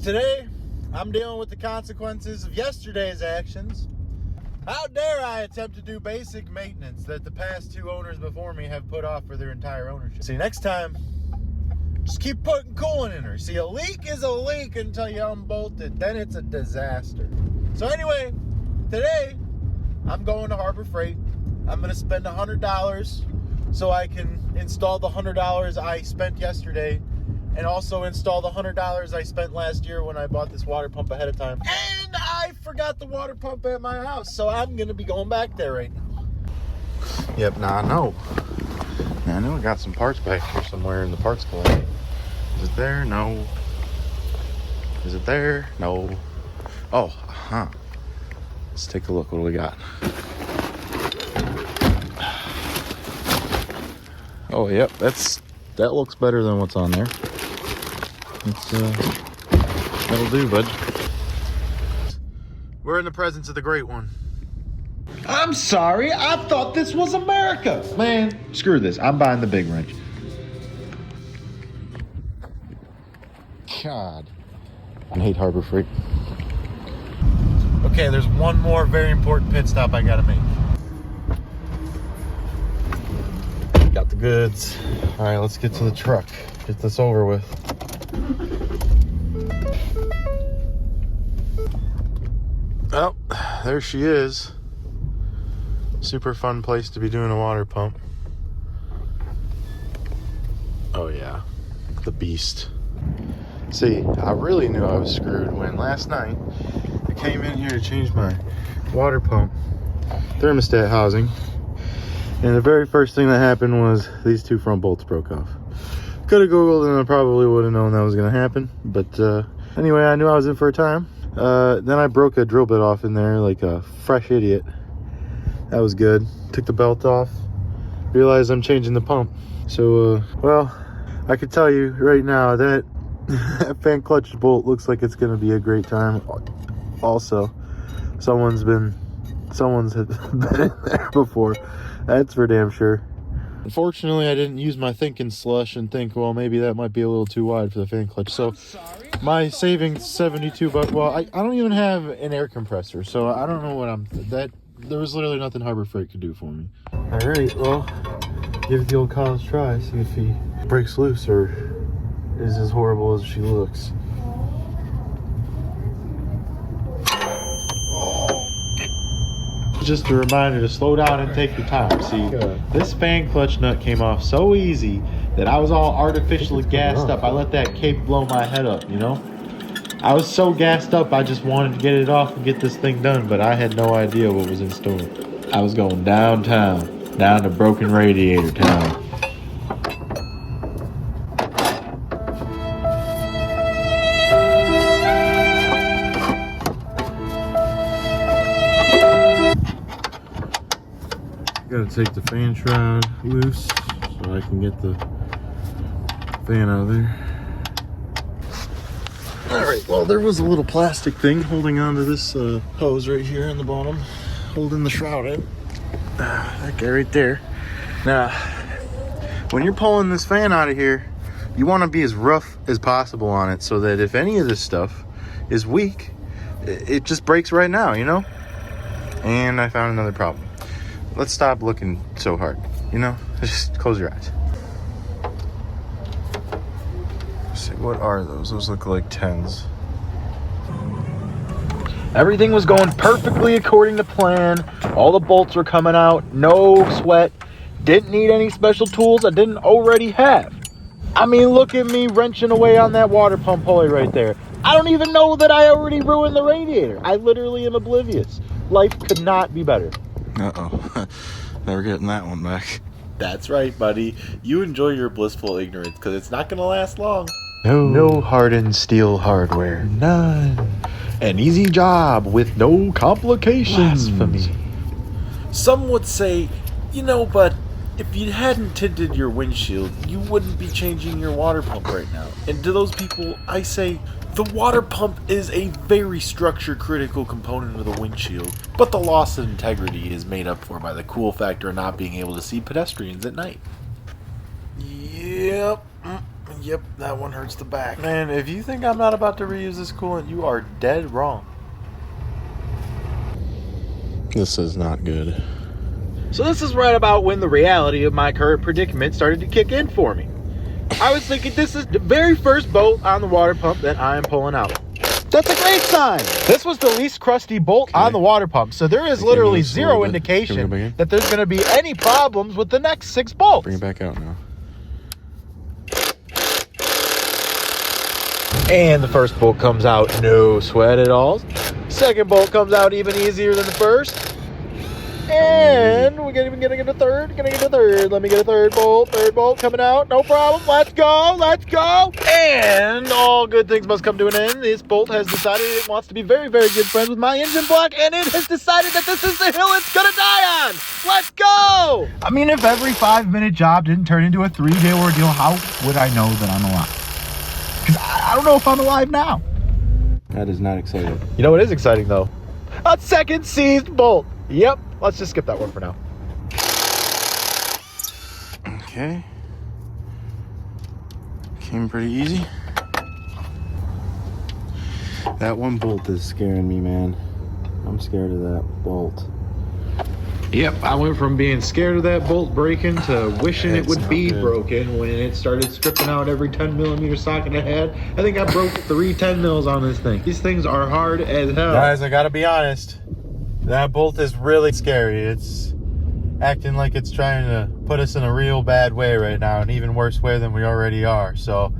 Today, I'm dealing with the consequences of yesterday's actions. How dare I attempt to do basic maintenance that the past two owners before me have put off for their entire ownership. See, next time, just keep putting coolant in her. See, a leak is a leak until you unbolt it. Then it's a disaster. So anyway, today, I'm going to Harbor Freight. I'm going to spend $100 so I can install the $100 I spent yesterday and also install the $100 I spent last year when I bought this water pump ahead of time. And I forgot the water pump at my house, so I'm going to be going back there right now. Yep, I know I got some parts back here somewhere in the parts collection. Is it there? No. Is it there? No. Oh, huh. Let's take a look. What do we got? Oh, yep. That looks better than what's on there. That'll do, bud. We're in the presence of the Great One. I'm sorry. I thought this was America. Man, screw this. I'm buying the big wrench. God. I hate Harbor Freight. Okay, there's one more very important pit stop I gotta make. Got the goods. All right, let's get to the truck. Get this over with. Oh, there she is. Super fun place to be doing a water pump. Oh yeah, the beast. See, I really knew I was screwed when last night I came in here to change my water pump thermostat housing. And the very first thing that happened was these two front bolts broke off. Could have Googled and I probably would have known that was going to happen. But anyway, I knew I was in for a time. Then I broke a drill bit off in there like a fresh idiot. That was good. Took the belt off. Realized I'm changing the pump. So, well, I can tell you right now that that fan clutch bolt looks like it's going to be a great time. Also, someone's been in there before. That's for damn sure. Unfortunately, I didn't use my thinking slush and think, well, maybe that might be a little too wide for the fan clutch. So my savings $72. Well, I don't even have an air compressor, so I don't know what there was literally nothing Harbor Freight could do for me. All right, well, give it the old college try. See if he breaks loose or is as horrible as she looks. Just a reminder to slow down and take your time. See, this fan clutch nut came off so easy that I was all artificially gassed up. I let that cape blow my head up, you know? I was so gassed up, I just wanted to get it off and get this thing done, but I had no idea what was in store. I was going downtown, down to Broken Radiator Town. Gotta take the fan shroud loose so I can get the fan out of there. Alright, well, there was a little plastic thing holding onto this hose right here on the bottom, holding the shroud in. That guy right there. Now, when you're pulling this fan out of here, you want to be as rough as possible on it so that if any of this stuff is weak, it just breaks right now, you know? And I found another problem. Let's stop looking so hard, you know? Just close your eyes. Let's see, what are those? Those look like 10s. Everything was going perfectly according to plan. All the bolts were coming out, no sweat. Didn't need any special tools I didn't already have. I mean, look at me wrenching away on that water pump pulley right there. I don't even know that I already ruined the radiator. I literally am oblivious. Life could not be better. Uh-oh. Never getting that one back. That's right, buddy. You enjoy your blissful ignorance, because it's not going to last long. No hardened steel hardware. None. An easy job with no complications. Blasphemy. Some would say, you know, but if you hadn't tinted your windshield, you wouldn't be changing your water pump right now. And to those people, I say, the water pump is a very structure-critical component of the windshield, but the loss of integrity is made up for by the cool factor of not being able to see pedestrians at night. Yep. Yep, that one hurts the back. Man, if you think I'm not about to reuse this coolant, you are dead wrong. This is not good. So this is right about when the reality of my current predicament started to kick in for me. I was thinking this is the very first bolt on the water pump that I am pulling out. That's a great sign. This was the least crusty bolt on the water pump, so there is literally zero indication that there's going to be any problems with the next 6 bolts. Bring it back out now. And the first bolt comes out no sweat at all. Second bolt comes out even easier than the first. And we're gonna get a third. Let me get a third bolt. Third bolt coming out. No problem. Let's go. And all good things must come to an end. This bolt has decided it wants to be very, very good friends with my engine block. And it has decided that this is the hill it's gonna die on. Let's go. I mean, if every 5-minute job didn't turn into a 3-day ordeal, how would I know that I'm alive? Because I don't know if I'm alive now. That is not exciting. You know what is exciting, though? A second seized bolt. Yep. Let's just skip that one for now. Okay. Came pretty easy. That one bolt is scaring me, man. I'm scared of that bolt. Yep, I went from being scared of that bolt breaking to wishing it would be broken when it started stripping out every 10mm socket I had. I think I broke 3 10 mils on this thing. These things are hard as hell. Guys, I gotta be honest. That bolt is really scary. It's acting like it's trying to put us in a real bad way right now, an even worse way than we already are. So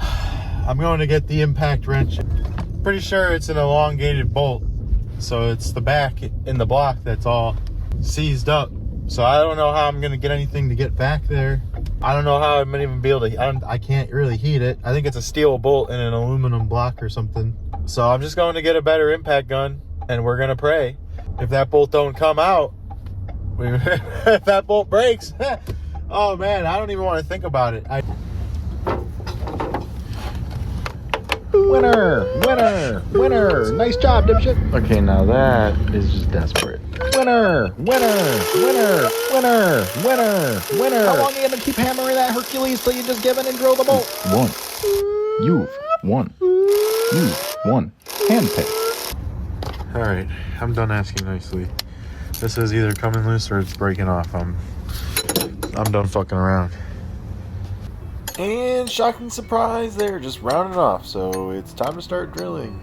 I'm going to get the impact wrench. Pretty sure it's an elongated bolt, so it's the back in the block that's all seized up. So I don't know how I'm going to get anything to get back there. I don't know how I'm going to even be able to, I can't really heat it. I think it's a steel bolt in an aluminum block or something. So I'm just going to get a better impact gun. And we're gonna pray. If that bolt don't come out, if that bolt breaks, oh man, I don't even want to think about it. Winner! Nice job, dipshit. Okay, now that is just desperate. Winner! How long are you gonna keep hammering that Hercules till you just give in and drill the bolt? You've won. Hand pay. All right, I'm done asking nicely. This is either coming loose or it's breaking off. I'm done fucking around. And shocking surprise, they're just rounding off, so it's time to start drilling.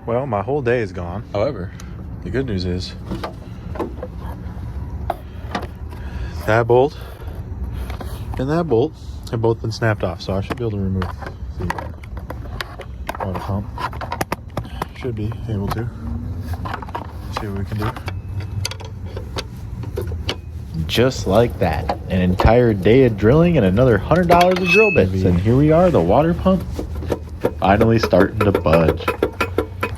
Well, my whole day is gone. However, the good news is that bolt and that bolt have both been snapped off, so I should be able to remove the water pump. Should be able to. See what we can do. Just like that. An entire day of drilling and another $100 of drill bits. And here we are, the water pump finally starting to budge.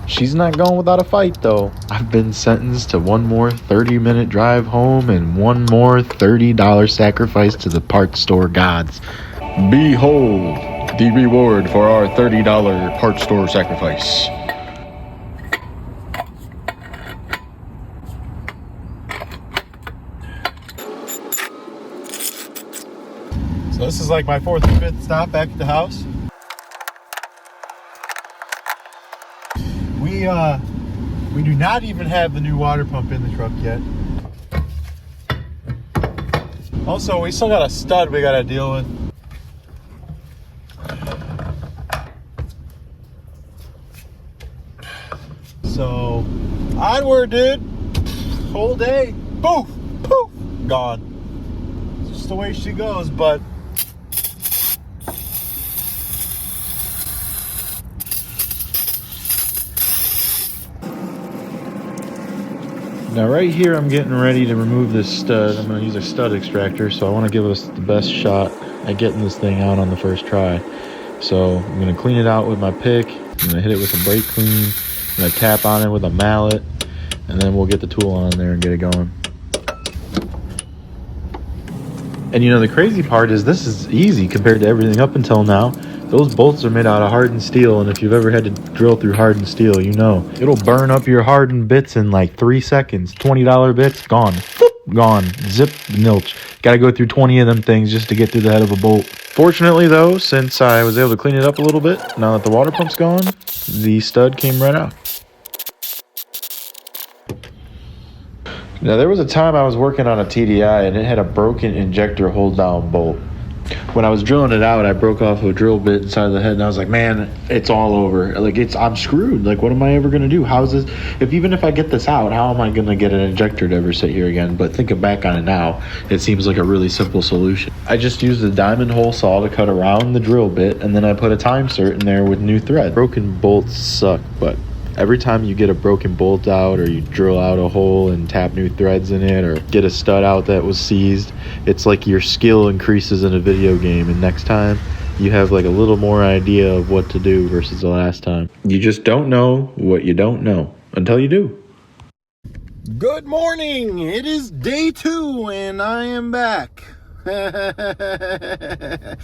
She's not going without a fight, though. I've been sentenced to one more 30-minute drive home and one more $30 sacrifice to the parts store gods. Behold the reward for our $30 parts store sacrifice. This is like my 4th or 5th stop back at the house. We do not even have the new water pump in the truck yet. Also, we still got a stud we gotta deal with. So, onward, dude. Whole day, poof, poof, gone. It's just the way she goes, but now right here I'm getting ready to remove this stud. I'm going to use a stud extractor, so I want to give us the best shot at getting this thing out on the first try. So I'm going to clean it out with my pick. I'm going to hit it with some brake clean. I'm going to tap on it with a mallet, and then we'll get the tool on there and get it going. And you know, the crazy part is this is easy compared to everything up until now. Those bolts are made out of hardened steel, and if you've ever had to drill through hardened steel, you know. It'll burn up your hardened bits in like 3 seconds. $20 bits, gone. Boop, gone. Zip, nilch. Gotta go through 20 of them things just to get through the head of a bolt. Fortunately though, since I was able to clean it up a little bit, now that the water pump's gone, the stud came right out. Now there was a time I was working on a TDI and it had a broken injector hold down bolt. When I was drilling it out, I broke off a drill bit inside of the head, and I was like, man, it's all over. Like, I'm screwed. Like, what am I ever going to do? How is this? Even if I get this out, how am I going to get an injector to ever sit here again? But thinking back on it now, it seems like a really simple solution. I just used a diamond hole saw to cut around the drill bit, and then I put a time cert in there with new thread. Broken bolts suck, but every time you get a broken bolt out, or you drill out a hole and tap new threads in it, or get a stud out that was seized, it's like your skill increases in a video game, and next time you have like a little more idea of what to do versus the last time. You just don't know what you don't know until you do. good morning. It is day 2 and I am back. I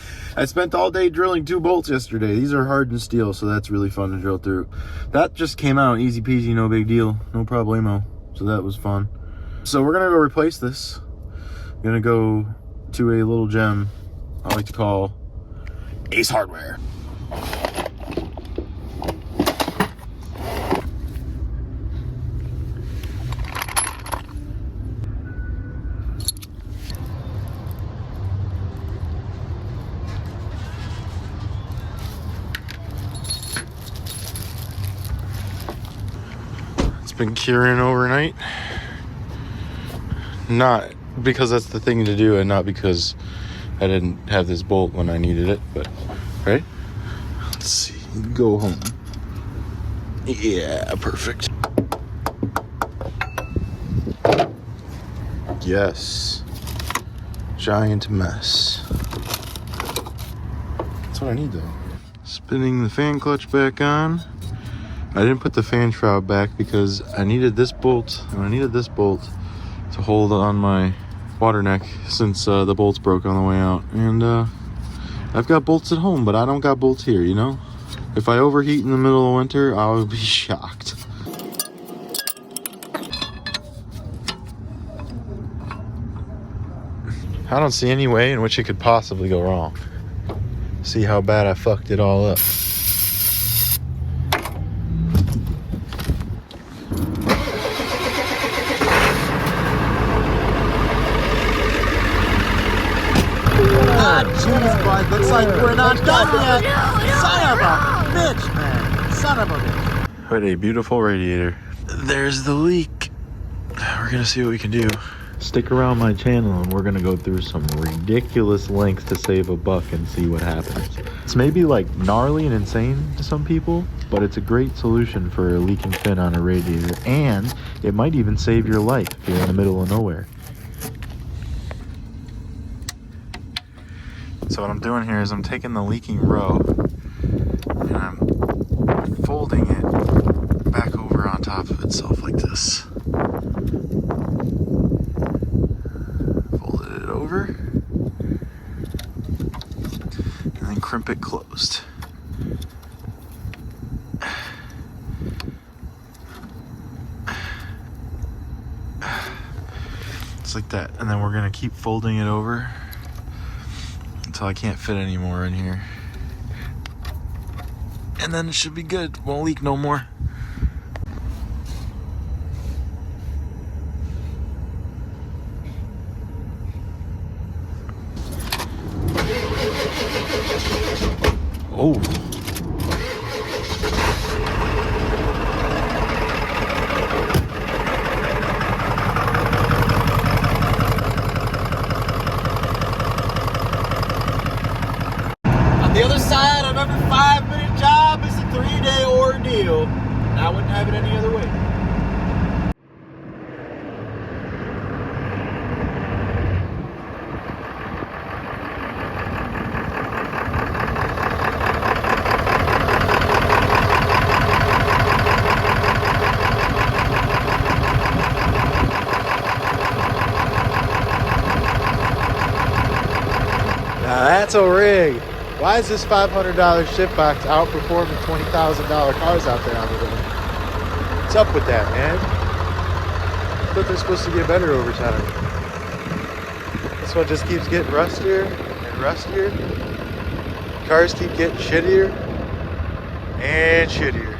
spent all day drilling 2 bolts yesterday. These are hardened steel, so that's really fun to drill through. That just came out easy peasy, no big deal, no problemo. So that was fun. So we're gonna go replace this. I'm gonna go to a little gem I like to call Ace Hardware. Been curing overnight, not because that's the thing to do and not because I didn't have this bolt when I needed it, but right, let's see, go home. Yeah, perfect. Yes, giant mess. That's what I need though. Spinning the fan clutch back on. I didn't put the fan shroud back because I needed this bolt, and I needed this bolt to hold on my water neck since the bolts broke on the way out. And I've got bolts at home, but I don't got bolts here, you know? If I overheat in the middle of winter, I would be shocked. I don't see any way in which it could possibly go wrong. See how bad I fucked it all up. Jeez, bud, looks like we're not done yet. Son of a bitch, man. Son of a bitch. What a beautiful radiator. There's the leak. We're gonna see what we can do. Stick around my channel and we're gonna go through some ridiculous lengths to save a buck and see what happens. It's maybe like gnarly and insane to some people, but it's a great solution for a leaking fin on a radiator, and it might even save your life if you're in the middle of nowhere. So what I'm doing here is I'm taking the leaking row and I'm folding it back over on top of itself like this. Folded it over and then crimp it closed. Just like that. And then we're gonna keep folding it over until I can't fit anymore in here. And then it should be good. Won't leak no more. Oh. On the other side of every 5-minute job is a 3-day ordeal. And I wouldn't have it any other way. Now that's a rig. Why is this $500 shift box outperforming $20,000 cars out there on the road? What's up with that, man? I thought they're supposed to get better over time. This one just keeps getting rustier and rustier. Cars keep getting shittier and shittier.